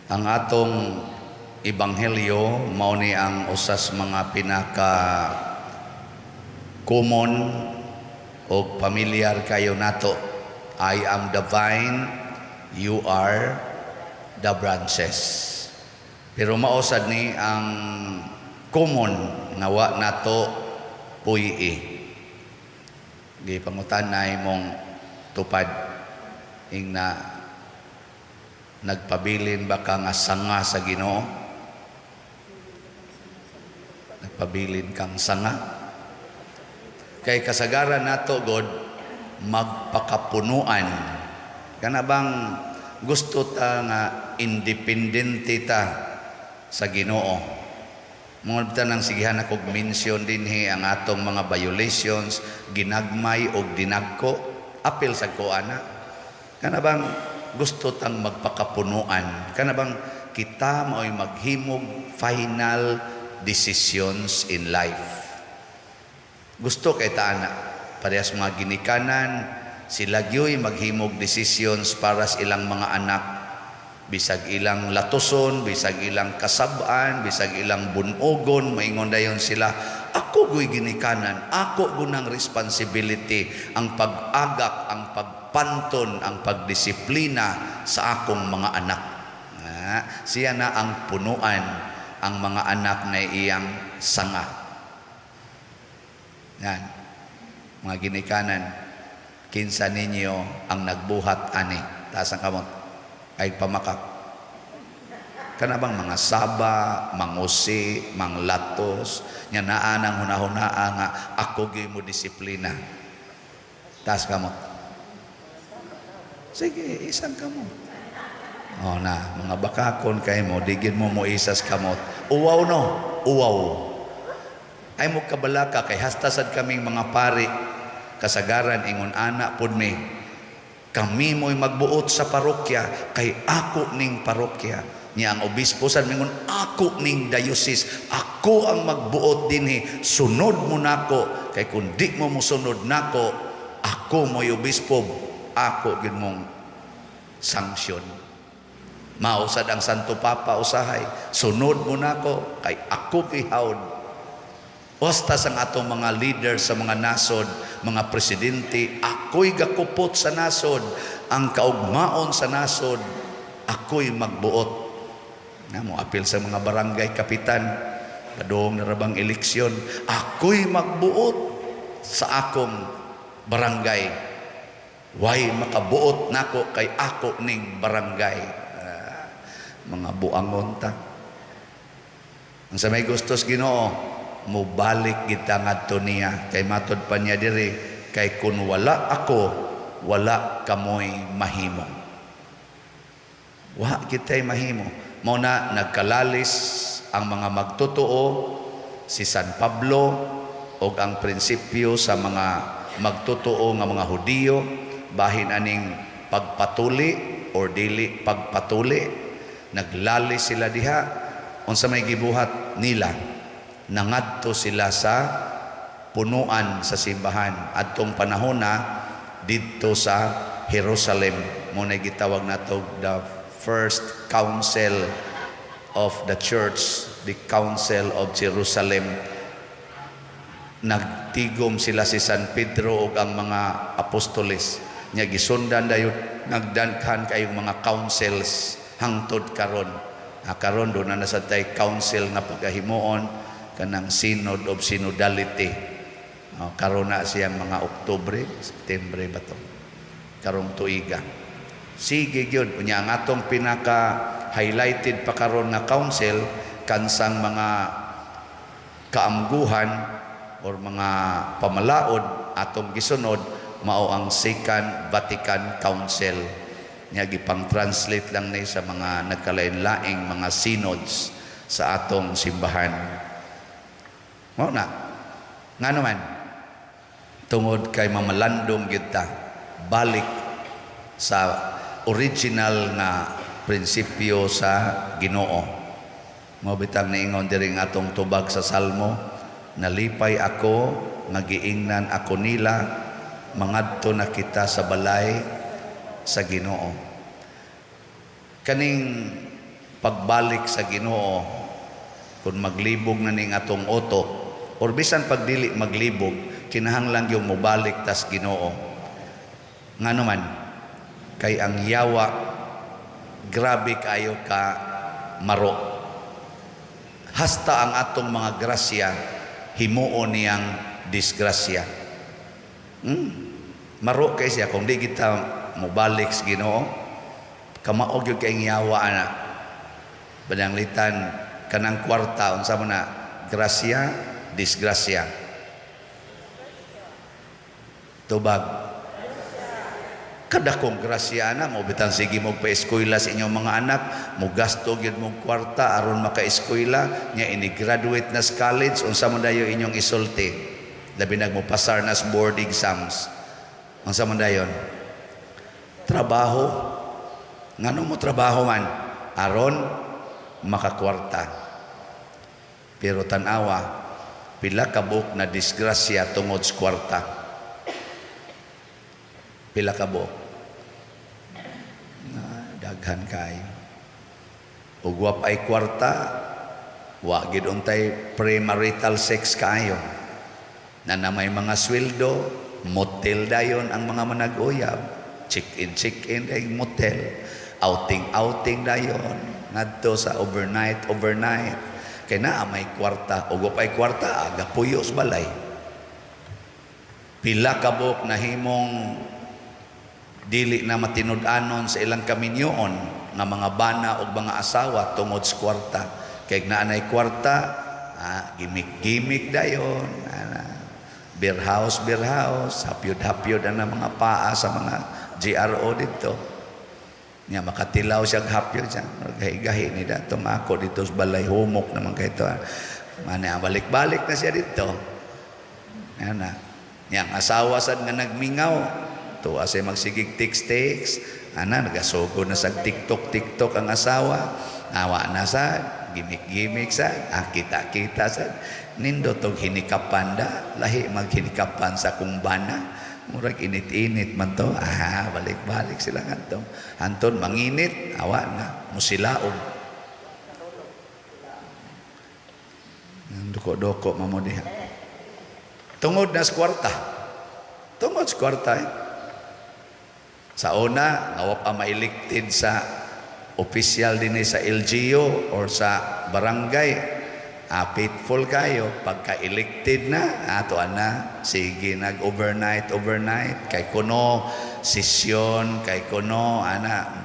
Ang atong ebanghelyo mao ni ang usas mga pinaka common o pamilyar kayo nato. I am the vine, you are the branches. Pero mausad ni ang common nga wa nato puyi. Di pangutanay mong tupad ing na nagpabilin ba ka nga sanga sa Ginoo? Nagpabilin kang sanga? Kay kasagaran nato God magpakapunuan. Kana bang gusto ta nga independente ta sa Ginoo? Mga nang sigihan akong mention dinhi ang atong mga violations, ginagmay o dinagko, apil sa kuana. Kana bang gusto tang magpakapunuan? Kana bang kita mao'y maghimog final decisions in life? Gusto kay taana parehas mga ginikanan sila gyoy maghimog decisions para sa ilang mga anak, bisag ilang latuson, bisag ilang kasab-an, bisag ilang bunogon, maingon dayon sila, ako go'y ginikanan, ako gunang responsibility ang pag-agak, ang pagpanton, ang pagdisiplina sa akong mga anak. Siya na ang punuan ang mga anak na iyang sanga. Yan, mga ginikanan, kinsa ninyo ang nagbuhat ani, taas ang kamot, ay pamakak. Kana bang mga saba, mangusi, manglatos, nya naa nang hunahunaa nga ako gyud mo disiplina. Taas kamot. Sige, isang kamot. O na, mga bakakon kay mo, digid mo mo isas kamot. Uwaw no, uwaw. Ay mo kabalaka kay hastasad kaming mga pari kasagaran ingon ana pud mi. Kami mo'y magbuot sa parokya kay ako ning parokya. Niya ang obispo sad mingon ako ning diocese, ako ang magbuot dinhi, sunod mo nako kay kun di mo mosunod nako, ako mo'y obispo, ako gid mong sanksyon. Mausad ang Santo Papa usahay, sunod mo nako kay ako gihawd. Ostas ang atong mga leader sa mga nasod, mga presidente, ako'y gakupot sa nasod, ang kaugmaon sa nasod, ako'y magbuot. Na mo apil sa mga barangay kapitan, padong narabang eleksyon, ako'y magbuot sa akong barangay. Way makabuot nako kay ako ning barangay. Mga buangon ta. Ang sa may gustos Ginoo, mubalik kita ngadto niya kay matod pa niya diri kay kun wala ako wala kamoy mahimo. Wa kitay mahimo. Mao na nagkalalis ang mga magtotoo si San Pablo og ang prinsipyo sa mga magtotoo nga mga Hudiyo bahin aning pagpatuli or dili pagpatuli. Naglalis sila diha unsa may gibuhat nila. Nangadto sila sa punuan sa simbahan adtong panahon na didto sa Jerusalem mo na gitawag nato the first council of the church, the council of Jerusalem. Nagtigom sila si San Pedro ug ang mga apostoles nya gisundan dayon nagdaghan kayong mga councils hangtod karon. Karon do na sa tay council na pagahimuon kanang synod of synodality. Karon na siyang mga Oktubre, Septembre ba to? Karong tuiga. Sige gyud unya ang atong pinaka highlighted pa karon nga council kansang mga kaamguhan or mga pamalaod atong gisunod mao ang Second Vatican Council. Nya gipang-translate lang ni sa mga nagkalain-laing mga synods sa atong simbahan. Mao na. Nga naman, tungod kay mamalandong kita, balik sa original na prinsipyo sa Ginoo. Mao bitang niingon diri nga atong tubag sa Salmo, nalipay ako, nagiingnan ako nila, mangadto na kita sa balay sa Ginoo. Kaning pagbalik sa Ginoo kung maglibog na ning atong utok or bisan pagdili maglibog kinahanglan yung mobalik tas Ginoo ngano man kay ang yawa grabe kayo ka maro hasta ang atong mga grasya himuon niyang disgrasya. Maro kay siya kung di kita mobalik sa Ginoo kamaog yung kay yawa na bananglitan kanang kwarta unsa man na grasya disgrasya tubag kada kong grasya na mo bitang sige mo pa eskwela sa inyong mga anak mo gasto gyud mo kwarta aron maka-eskwela nya ini-graduate na sa college unsa man dayon inyong isulti labi nag mo pasar na sa board exams unsa man dayon trabaho ngano mo trabaho man aron makakwarta pero tanawa pila ka buok na disgrasya tungod sa kwarta pila ka buok na daghan kayo ug wa pay kwarta wa gid untay premarital sex kayo na may mga sweldo motel dayon ang mga manag-uyab check in day motel outing dayon ngadto sa overnight kay naa may kwarta ug wa pay kwarta aga puyo sa balay pila ka buok na himong dili na matinud-anon sa ilang kaminyoon nga mga bana o mga asawa tungod sa kwarta kay naanay kwarta gimik dayon beer house hapyod ang mga paa sa mga GRO dito nya makatilaw siya hapyod siya gahi ni datong ako dito sa balay humok naman kay ito mana balik-balik na siya dito ana yang asawa sad nga nagmingaw to asay magsigig text ana nagasugo na sa TikTok ang asawa awa na sa gimik sa kita sa nindo tong hinikapan da lahi maghinikapan sa kumbana murag init-init man to balik-balik sila ngadto anton manginit awa na musilaog doko-doko mamo diha tungod na sa kwarta sa una, nga pa ma-elected sa opisyal din sa LGU or sa barangay. Faithful kayo. Pagka-elected na, ato ana, sige, nag-overnight. Kay kuno, sesyon, kay kuno, ana,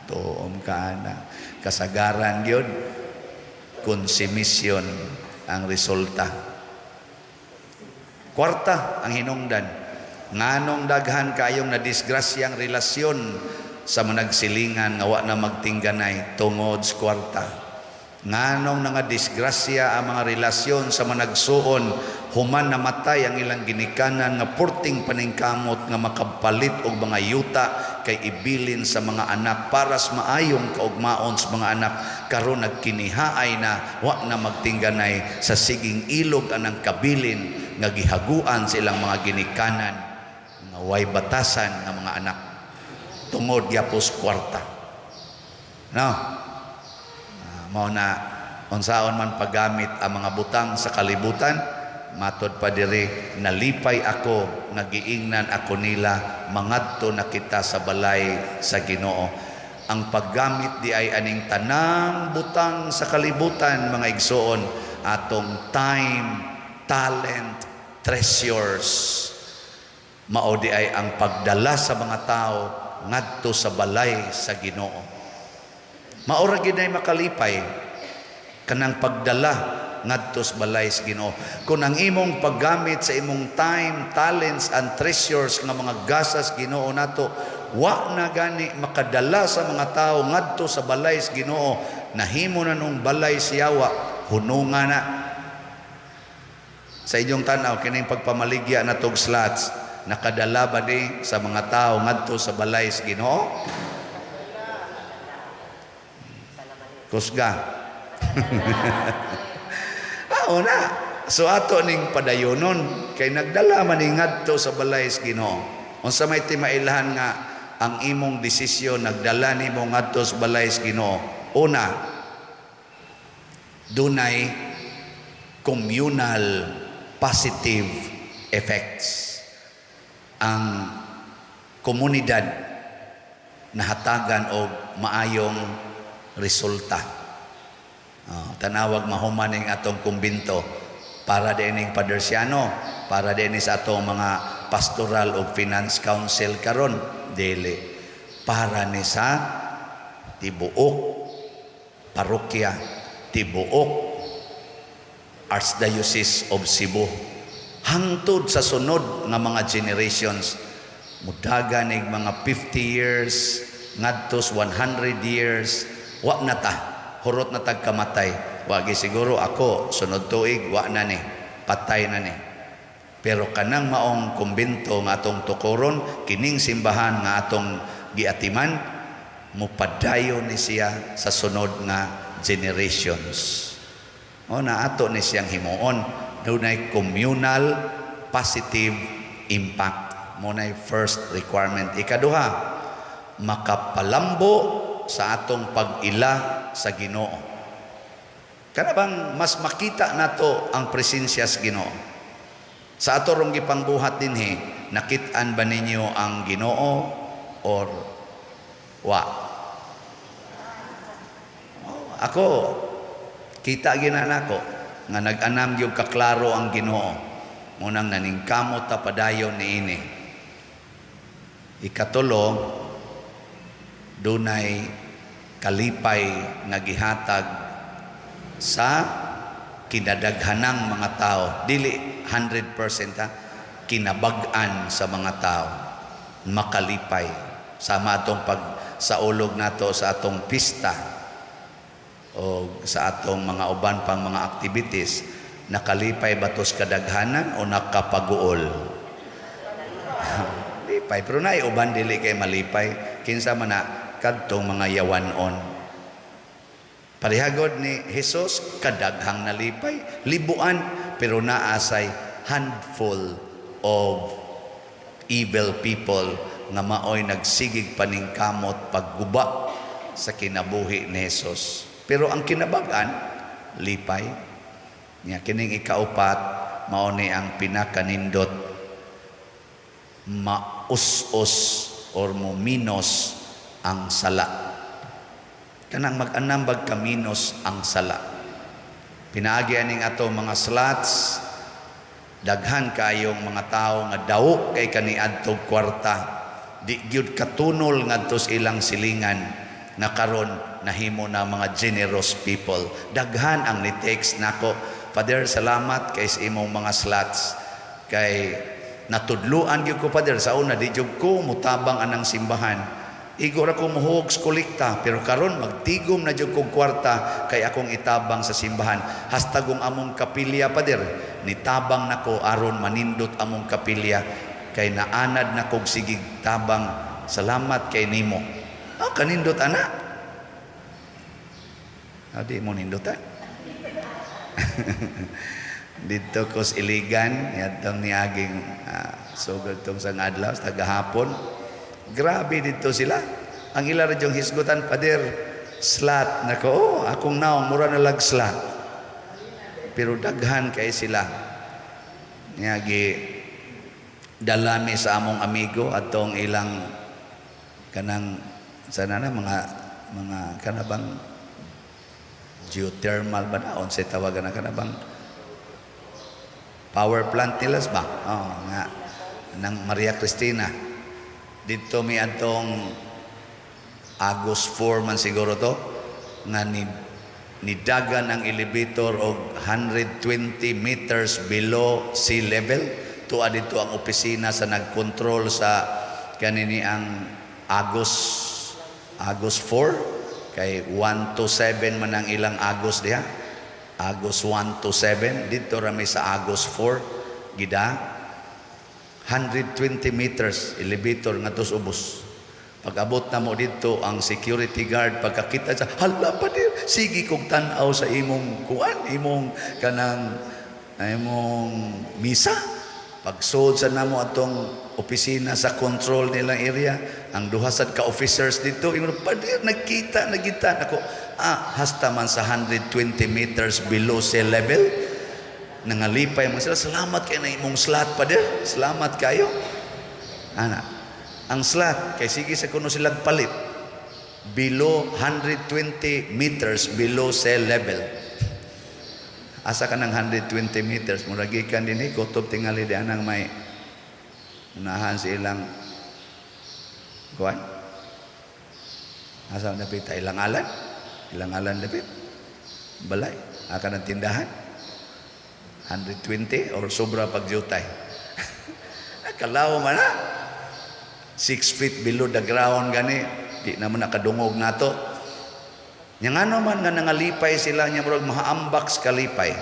tuom ka, ana. Kasagaran yun, konsumisyon ang resulta. Kwarta, ang hinungdan. Nganong daghan kayong na disgrasyang relasyon sa managsilingan nga wa na magtingganay tungod sa kwarta. Nganong nga disgrasya ang mga relasyon sa managsuon human namatay ang ilang ginikanan nga purting paningkamot nga makapalit og mga yuta kay ibilin sa mga anak para sa maayong kaugmaon sa mga anak karon nagkinihaay na wa na magtingganay sa siging ilog anang kabilin nga gihaguan sa ilang mga ginikanan nga way batasan ng mga anak tungod gyapos kwarta no mao na unsaon man paggamit ang mga butang sa kalibutan matod pa diri nalipay ako nga giingnan ako nila mangadto na kita sa balay sa Ginoo ang paggamit di ay aning tanang butang sa kalibutan mga igsoon atong time talent treasures mao di ay ang pagdala sa mga tao ngadto sa balay sa Ginoo. Mao ra gid ay makalipay kanang pagdala ngadto sa balay sa Ginoo. Kung ang imong paggamit sa imong time, talents and treasures nga mga gasas Ginoo nato wa na gani makadala sa mga tao ngadto sa balay sa Ginoo, nahimo na nung balay siyawa hunungan na. Sa inyong tanaw kining pagpamaligya natog slots nakadala ba di sa mga tao ngadto sa balay sa Ginoo? Kusga. Na. So ato ning padayonon kay nagdala man ni ngadto sa balay sa Ginoo. Unsa may timailahan nga ang imong desisyon nagdala nimo ngadto sa balay sa Ginoo? Una, dunay communal positive effects ang komunidad nahatagan og maayong resulta. Tanawag mahumaning atong kumbinto para dining padersiano, para din sa atong mga pastoral o finance council karon, dili para ni sa tibuok parokya, tibuok Archdiocese of Cebu, hangtod sa sunod nga mga generations, mudagan ning mga 50 years ngadtos 100 years, wa na ta, hurot na tagkamatay. Wagi siguro ako sunod tuig wa na ni, patay na ni. Pero kanang maong kumbinto nga atong tukoron, kining simbahan nga atong giatiman, mupadayon ni siya sa sunod nga generations. O na ato ni siyang himuon, dunay communal positive impact. Munay first requirement. Ikaduha, makapalambo sa atong pag-ila sa Ginoo. Kana bang mas makita nato ang presensya sa Ginoo? Sa ato rong gipangbuhat dinhi, nakit-an ba ninyo ang Ginoo or wa? Ako, kita ginanako nga nag-anam yung kaklaro ang Ginoo. Munang naningkamot ta padayon niini. Ikatulo, dunay kalipay nga gihatag sa kinadaghanang mga tao. Dili 100% ha, kinabag-an sa mga tao. Makalipay. Sama atong pagsaulog nato sa atong pista o sa atong mga uban pang mga activities, nakalipay batos kadaghanan o nakapaguol? Lipay, pero naay uban dili kay malipay, kinsa man na kadtong mga yawanon. Parihagod ni Jesus, kadaghang nalipay, libuan, pero naasay handful of evil people nga maoy nagsigig paningkamot pagguba sa kinabuhi ni Jesus. Pero ang kinabagan, lipay. Nya kining ikaupat, mao ni ang pinakanindot, maus-us or muminos ang sala. Kanang mag-anambag kaminos ang sala. Pinaagi aning ato mga slots, daghan kayong mga tao nga daw kay kaniadtog kwarta, di gyud katunol ngadto sa ilang silingan, na karon nahimo na mga generous people. Daghan ang ni-text nako, Father, salamat kay sa imong mga slots, kay natudluan gyud ko, Father, sa una di gyud ko mutabang anang simbahan, igor ako muhog sa kolekta, pero karon magtigom na gyud kog kwarta kay akong itabang sa simbahan. Hastagong among kapilya, Father, nitabang nako aron manindot among kapilya, kay naanad na kog sigig tabang. Salamat kay nimo. Kanindot anak. Di mo nindotan. Dito ko sa Iligan, yatong niaging sugod tong sang adlaw, sa tagahapon. Grabe dito sila. Ang ila rin yung hisgutan, Pader, slat. Nako, akong naong, mura na lag slat. Pero daghan kay sila. Niyagi, dalami sa among amigo at tong ilang kanang sana na mga kanabang geothermal ba na? Sa tawagan na kanabang power plant nilas ba? Nga ng Maria Cristina. Dito may atong August 4 man siguro to, nga nidagan ang elevator og 120 meters below sea level. Tuwa dito ang opisina sa nagkontrol sa kanini ang August 4, kay 1 to 7 man ang ilang August diha. August 1 to 7, dito rami sa August 4, gida 120 meters elevator nga tos ubos. Pag-abot na mo dito, ang security guard pagkakita sa hala pa dir, sige kog tan-aw sa imong kuan, imong kanang imong misa. Pagsood sa namo atong opisina sa control nilang area, ang duha sad ka officers dito, imong padir nagkita ako. hasta man sa 120 meters below sea level. Nangalipay mo sila. Salamat kayo na imong slot pa der. Salamat kayo. Ang slot, kay sige sa kuno silang palit. Below 120 meters below sea level. Asa ka ng 120 meters. Muragikan din kutob tingali di anang may unahan si ilang kuwan. Asa napita ilang alan? Ilang alan napit? Balay. Akan ng tindahan. 120 or sobra pagjutay. Kalaw man na. 6 feet below the ground gani. Di naman nakadungog na to. Yang ano man nga nangalipay sila niya murag mahaambak sa kalipay.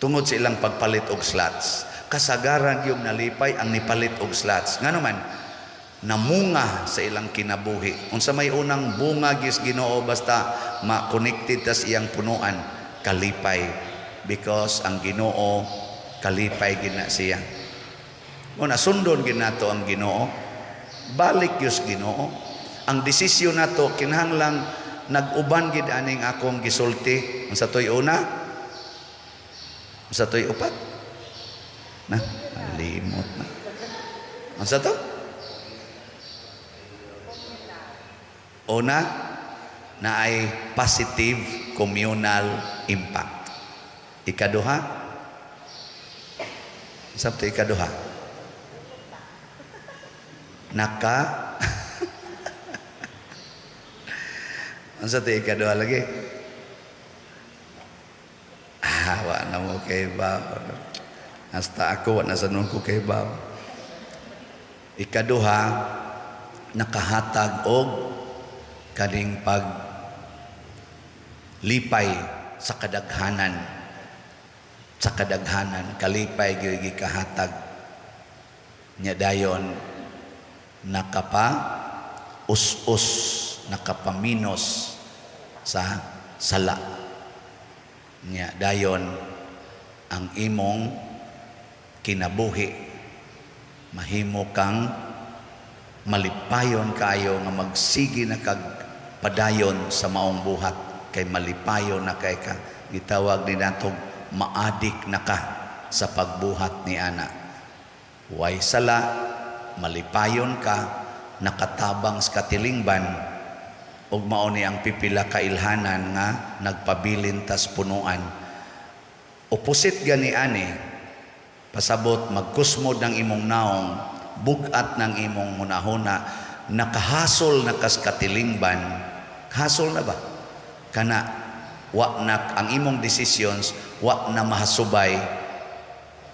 Tungod sa ilang pagpalit og slots. Kasagaran yung nalipay ang nipalit og slots. Ngano man namunga sa ilang kinabuhi. Unsa may unang bunga gis Ginoo basta ma-connected tas iyang punuan, kalipay. Because ang Ginoo kalipay gina siya. Kung nasundon ginato ang Ginoo, balik yus Ginoo. Ang desisyon nato kinahanglang nag-uban gid aning akong gisulti. Unsa toy una? Unsa toy upat? Na, limot na. Unsa to? Una, na ay positive communal impact. Ikaduha? Unsa to ikaduha? Unsa to ikaduha lagi? Wa na mo kay ba. Hasta ako wa na sanon ko kay ba. Ikaduha, nakahatag og kaning pag lipay sa kadaghanan. Sa kadaghanan, kalipay gyud gikahatag nya dayon nakapa us-us, nakapaminos sa sala nya dayon ang imong kinabuhi mahimo kang malipayon kayo nga magsigi na kag padayon sa maong buhat kay malipayon na kay ka gitawag ni natong maadik na ka sa pagbuhat ni ana. Way sala, malipayon ka, nakatabang sa katilingban, ug mao ni ang pipila ka ilhanan nga nagpabilin tas punuan. Opposite gani ani, pasabot magkusmod ng imong naong, bugat ng imong munahuna, nakahasol na kas katilingban, hasol na ba? Kana wa na ang imong decisions wa na mahasubay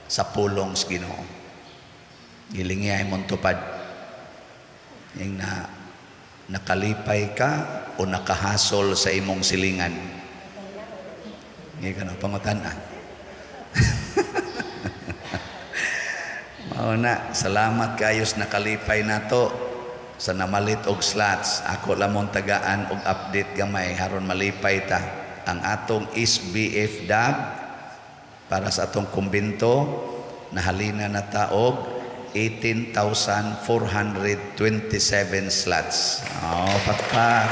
sa pulong sa Ginoo. Gilingi ay mong tupad. Yung nakalipay ka o nakahasol sa imong silingan. Hindi ka na pangutan Mauna, salamat kayos nakalipay na to sa namalit og slots. Ako lamong tagaan og update gamay haron malipay ta. Ang atong SBF DAB para sa atong kumbento nahalina na taog 18,427 slots. Pakpak.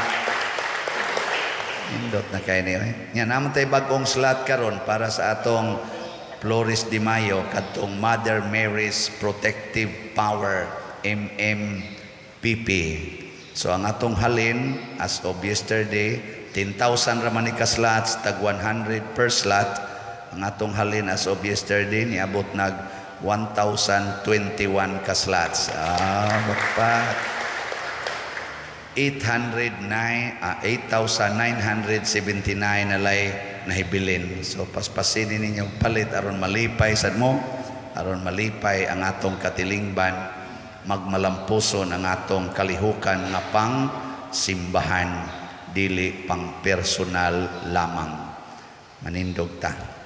Indot na kayo niyo. Yan naman tayo bagong slot karon para sa atong Flores de Mayo katong Mother Mary's Protective Power MMPP. So ang atong halin as of yesterday 10,000 raman ka slots tag 100 per slot. Ang atong halin as of yesterday niabot nag 1,021 ka slots. Bakpat. 8,979 nalay nahibilin. So paspasin ninyo palit aron malipay sad mo, aron malipay ang atong katilingban, magmalampuson ang atong kalihukan nga pang simbahan, dili pang personal lamang. Manindog ta.